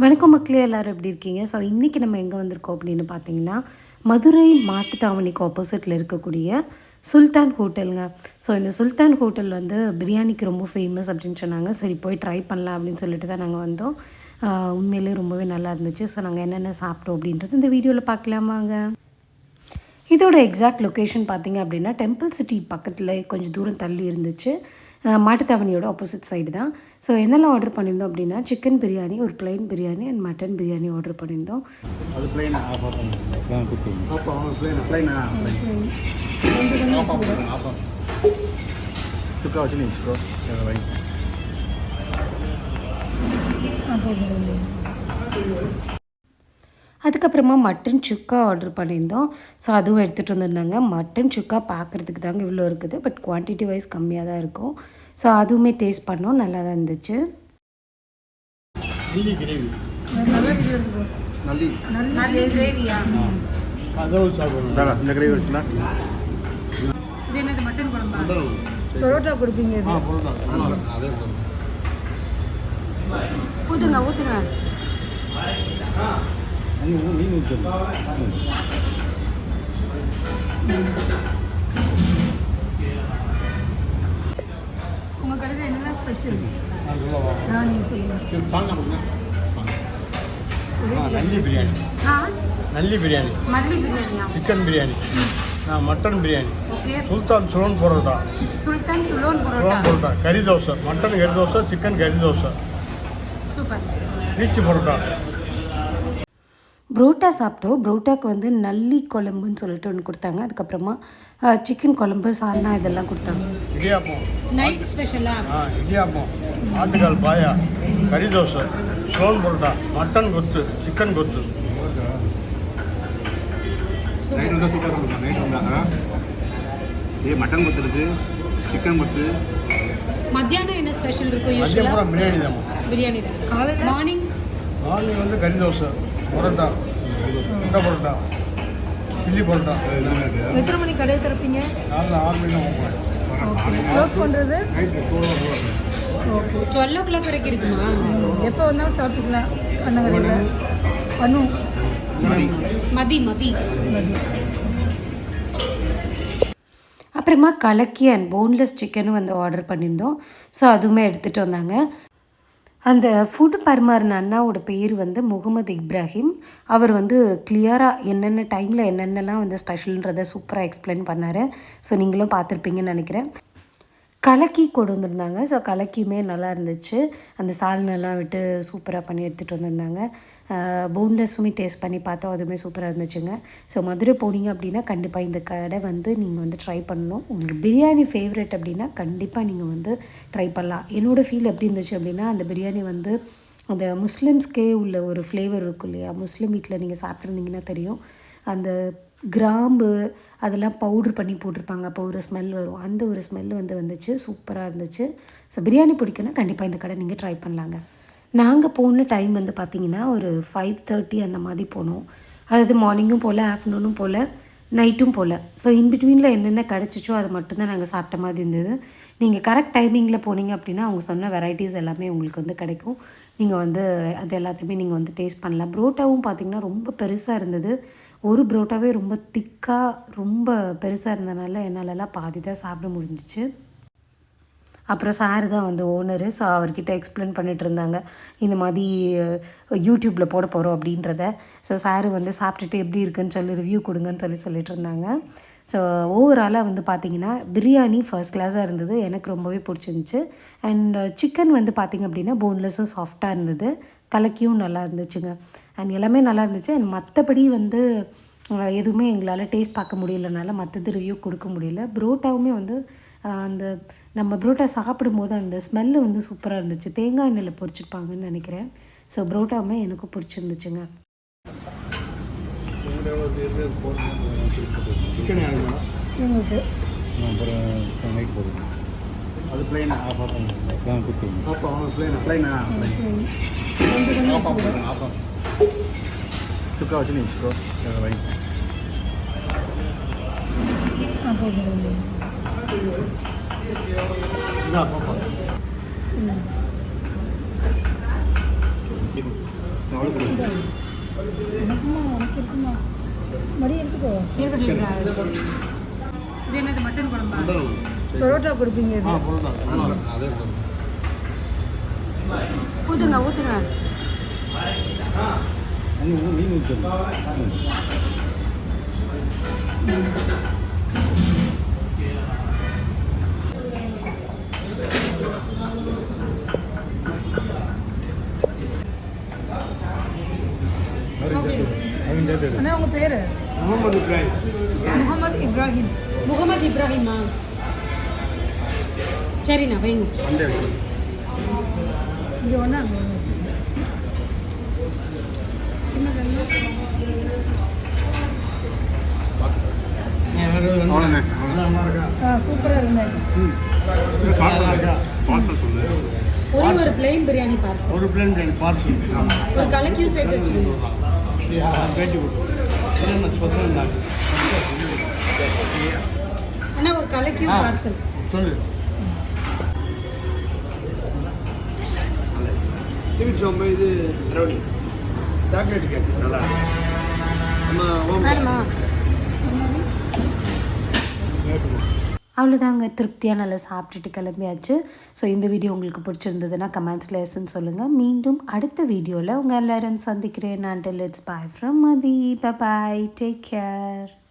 வணக்கம் மக்களே, எல்லோரும் எப்படி இருக்கீங்க? ஸோ இன்றைக்கி நம்ம எங்கே வந்திருக்கோம் அப்படின்னு பார்த்தீங்கன்னா, மதுரை மாட்டுத்தாவணிக்கு ஆப்போசிட்டில் இருக்கக்கூடிய சுல்தான் ஹோட்டலுங்க. ஸோ இந்த சுல்தான் ஹோட்டல் வந்து பிரியாணிக்கு ரொம்ப ஃபேமஸ் அப்படின்னு சொன்னாங்க. சரி போய் ட்ரை பண்ணலாம் அப்படின்னு சொல்லிட்டு தான் நாங்கள் வந்தோம். உண்மையிலே ரொம்பவே நல்லா இருந்துச்சு. ஸோ நாங்கள் என்னென்ன சாப்பிட்டோம் அப்படின்றது இந்த வீடியோவில் பார்க்கலாமாங்க. இதோட எக்ஸாக்ட் லொக்கேஷன் பார்த்திங்க அப்படின்னா டெம்பிள் சிட்டி பக்கத்தில் கொஞ்சம் தூரம் தள்ளி இருந்துச்சு. மாட்டுத்தாவணியோட ஆப்போசிட் சைடு தான். ஸோ என்னெல்லாம் ஆர்டர் பண்ணியிருந்தோம் அப்படின்னா சிக்கன் பிரியாணி, ஒரு plain biryani and mutton biryani order பண்ணியிருந்தோம். அது ப்ளைனா சுக்கா வச்சு நீ அதுக்கப்புறமா மட்டன் சுக்கா ஆர்டர் பண்ணியிருந்தோம். ஸோ அதுவும் எடுத்துகிட்டு வந்திருந்தாங்க. மட்டன் சுக்கா பார்க்குறதுக்கு தாங்க இவ்வளோ இருக்குது, பட் குவான்டிட்டி வைஸ் கம்மியாக தான் இருக்கும். ஸோ அதுவுமே டேஸ்ட் பண்ணோம், நல்லா தான் இருந்துச்சு. ஊற்றுங்க ஊற்றுங்க. மீன் ஊற்று உங்கள் கடையில் என்னெல்லாம் ஸ்பெஷல்? நல்லி பிரியாணி, நல்லி பிரியாணி, மல்லி பிரியாணியா, சிக்கன் பிரியாணி, மட்டன் பிரியாணி, சுல்தான் சுலோன் பரோட்டா, சுல்தான் சுலோன் பரோட்டா, கறி தோசை, மட்டன் கறி தோசை, சிக்கன் கறி தோசை, சூப்பர், பீச் பரோட்டா. புரோட்டா சாப்பிட்டோம். புரோட்டாக்கு வந்து நல்லி குழம்புன்னு சொல்லிட்டு ஒன்று கொடுத்தாங்க. அதுக்கப்புறமா சிக்கன் குழம்பு, சால்னா இதெல்லாம் கொடுத்தாங்க. இடியாப்பம் நைட் ஸ்பெஷலாக. இடியாப்பம், ஆட்டுக்கால் பாயா, கறி தோசை, சோன் பரோட்டா, மட்டன் கொத்து, சிக்கன் கொத்து. மட்டன் கொத்து இருக்கு, சிக்கன் கொத்து. மத்தியானம் என்ன ஸ்பெஷல் இருக்கும்? மதியம் பிரியாணி தான். பிரியாணி தான். காலையில் மார்னிங் வந்து கறி தோசை, பரோட்டா, முட்டை பரோட்டா, சில்லி பரோட்டா. எத்தனை மணி கடையை திறப்பீங்க? 6 மணி தான் ஓப்பன். க்ளோஸ் பண்ணுறது நைட்டு 12 o'clock வரைக்கும் இருக்குமா? எப்போ வந்தாலும் சாப்பிட்டுக்கலாம். அண்ணங்கடையில் பண்ணும் மதி. அப்புறமா கலக்கி அண்ட் போன்லெஸ் சிக்கனும் வந்து ஆர்டர் பண்ணியிருந்தோம். ஸோ அதுவுமே எடுத்துகிட்டு வந்தாங்க. அந்த ஃபுட்டு பரிமாறின அண்ணாவோட பேர் வந்து முகமது இப்ராஹிம். அவர் வந்து கிளியராக என்னென்ன டைமில் என்னென்னலாம் வந்து ஸ்பெஷல்ன்றதை சூப்பராக எக்ஸ்பிளைன் பண்ணார். ஸோ நீங்களும் பார்த்துருப்பீங்கன்னு நினைக்கிறேன். கலக்கி கொண்டு வந்திருந்தாங்க. ஸோ கலக்கியுமே நல்லா இருந்துச்சு. அந்த சால்னெல்லாம் விட்டு சூப்பராக பண்ணி எடுத்துகிட்டு வந்திருந்தாங்க. போன்லெஸ்ஸுமே டேஸ்ட் பண்ணி பார்த்தோம், அதுவுமே சூப்பராக இருந்துச்சுங்க. ஸோ மதுரை போனீங்க அப்படின்னா கண்டிப்பாக இந்த கடை வந்து நீங்கள் வந்து ட்ரை பண்ணணும். உங்களுக்கு பிரியாணி ஃபேவரெட் அப்படின்னா கண்டிப்பாக நீங்கள் வந்து ட்ரை பண்ணலாம். என்னோடய ஃபீல் எப்படி இருந்துச்சு அப்படின்னா, அந்த பிரியாணி வந்து அந்த முஸ்லீம்ஸ்க்கே உள்ள ஒரு ஃப்ளேவர் இருக்கும் இல்லையா? முஸ்லீம் வீட்டில் நீங்கள் சாப்பிட்ருந்தீங்கன்னா தெரியும். அந்த கிராம்பு அதெல்லாம் பவுட்ரு பண்ணி போட்டிருப்பாங்க. அப்போ ஒரு ஸ்மெல் வரும். அந்த ஒரு ஸ்மெல் வந்துச்சு. சூப்பராக இருந்துச்சு. ஸோ பிரியாணி பிடிக்குன்னா கண்டிப்பாக இந்த கடை நீங்கள் ட்ரை பண்ணலாங்க. நாங்கள் போன டைம் வந்து பார்த்திங்கன்னா ஒரு 5:30 அந்த மாதிரி போனோம். அதாவது மார்னிங்கும் போல், ஆஃப்டர்நூனும் போல், நைட்டும் போல். ஸோ இன்பிட்வீனில் என்னென்ன கிடச்சிச்சோ அதை மட்டும்தான் நாங்கள் சாப்பிட்ட மாதிரி இருந்தது. நீங்கள் கரெக்ட் டைமிங்கில் போனீங்க அப்படின்னா அவங்க சொன்ன வெரைட்டிஸ் எல்லாமே உங்களுக்கு வந்து கிடைக்கும். நீங்கள் வந்து அது எல்லாத்தையுமே நீங்கள் வந்து டேஸ்ட் பண்ணலாம். புரோட்டாவும் பார்த்திங்கன்னா ரொம்ப பெருசாக இருந்தது. ஒரு புரோட்டாவே ரொம்ப திக்காக ரொம்ப பெருசாக இருந்தனால என்னாலலாம் பாதி தான் சாப்பிட முடிஞ்சிச்சு. அப்புறம் சார் தான் வந்து ஓனரு. ஸோ அவர்கிட்ட எக்ஸ்பிளைன் பண்ணிகிட்டு இருந்தாங்க, இந்த மாதிரி யூடியூப்பில் போட போகிறோம் அப்படின்றத. ஸோ சார் வந்து சாப்பிட்டுட்டு எப்படி இருக்குன்னு சொல்லி ரிவ்யூ கொடுங்கன்னு சொல்லிட்டு இருந்தாங்க. ஸோ ஓவராலாக வந்து பார்த்திங்கன்னா பிரியாணி ஃபர்ஸ்ட் கிளாஸாக இருந்தது. எனக்கு ரொம்பவே பிடிச்சிருந்துச்சு. அண்ட் சிக்கன் வந்து பார்த்திங்க அப்படின்னா போன்லெஸ்ஸும் சாஃப்டாக இருந்தது. கலக்கியும் நல்லா இருந்துச்சுங்க. அண்ட் எல்லாமே நல்லா இருந்துச்சு. அண்ட் மற்றபடி வந்து எதுவுமே எங்களால் டேஸ்ட் பார்க்க முடியலனால மற்றது ரிவ்யூ கொடுக்க முடியல. புரோட்டாவுமே வந்து அந்த நம்ம புரோட்டா சாப்பிடும்போது அந்த ஸ்மெல்லு வந்து சூப்பராக இருந்துச்சு. தேங்காய் எண்ணெயில் பொரிச்சிருப்பாங்கன்னு நினைக்கிறேன். ஸோ புரோட்டாவுமே எனக்கும் பிடிச்சிருந்துச்சுங்க. சுக்கா வச்சு நீ இது என்னது மட்டன் குழம்பா? பரோட்டா கொடுப்பீங்க இது அதே ஊற்றுங்க ஊற்றுங்க. மீன் ஊற்றி அண்ணா உங்கள் பேர் முகமது இப்ராஹிம். முகமது இப்ராஹிம். முகமது இப்ராஹிமா? சரிண்ணா வைங்க. சண்டே வைக்கணும். இங்கே ஒன்றா அங்கே ஒன்று அவ்வளோண்ணே சூப்பராக இருந்தேன். பார்சல் சொல்லு. ஒரே ஒரு பிளெயின் பிரியாணி பார்சல், ஒரு பிளேன் பார்சல். ஒரு கலக்கியும் சேர்த்து வச்சுருங்க. பேட்டி கொடு. என்னென்ன ஸ்பெஷல் அண்ணா ஒரு கலக்கியும் பார்சல். சொல்லு. ஸ்வீட் ரொம்ப இது ரவுடி சாக்லேட் கேக் நல்லா நம்ம ஹோம் வேணுமா? அவ்வளோதாங்க, திருப்தியாக நல்லா சாப்பிட்டுட்டு கிளம்பியாச்சு. ஸோ இந்த வீடியோ உங்களுக்கு பிடிச்சிருந்ததுன்னா கமெண்ட்ஸில் எஸ்ன்னு சொல்லுங்கள். மீண்டும் அடுத்த வீடியோவில் உங்கள் எல்லோரும் சந்திக்கிறேன். until it's bye from Madhi. Bye bye. Take care.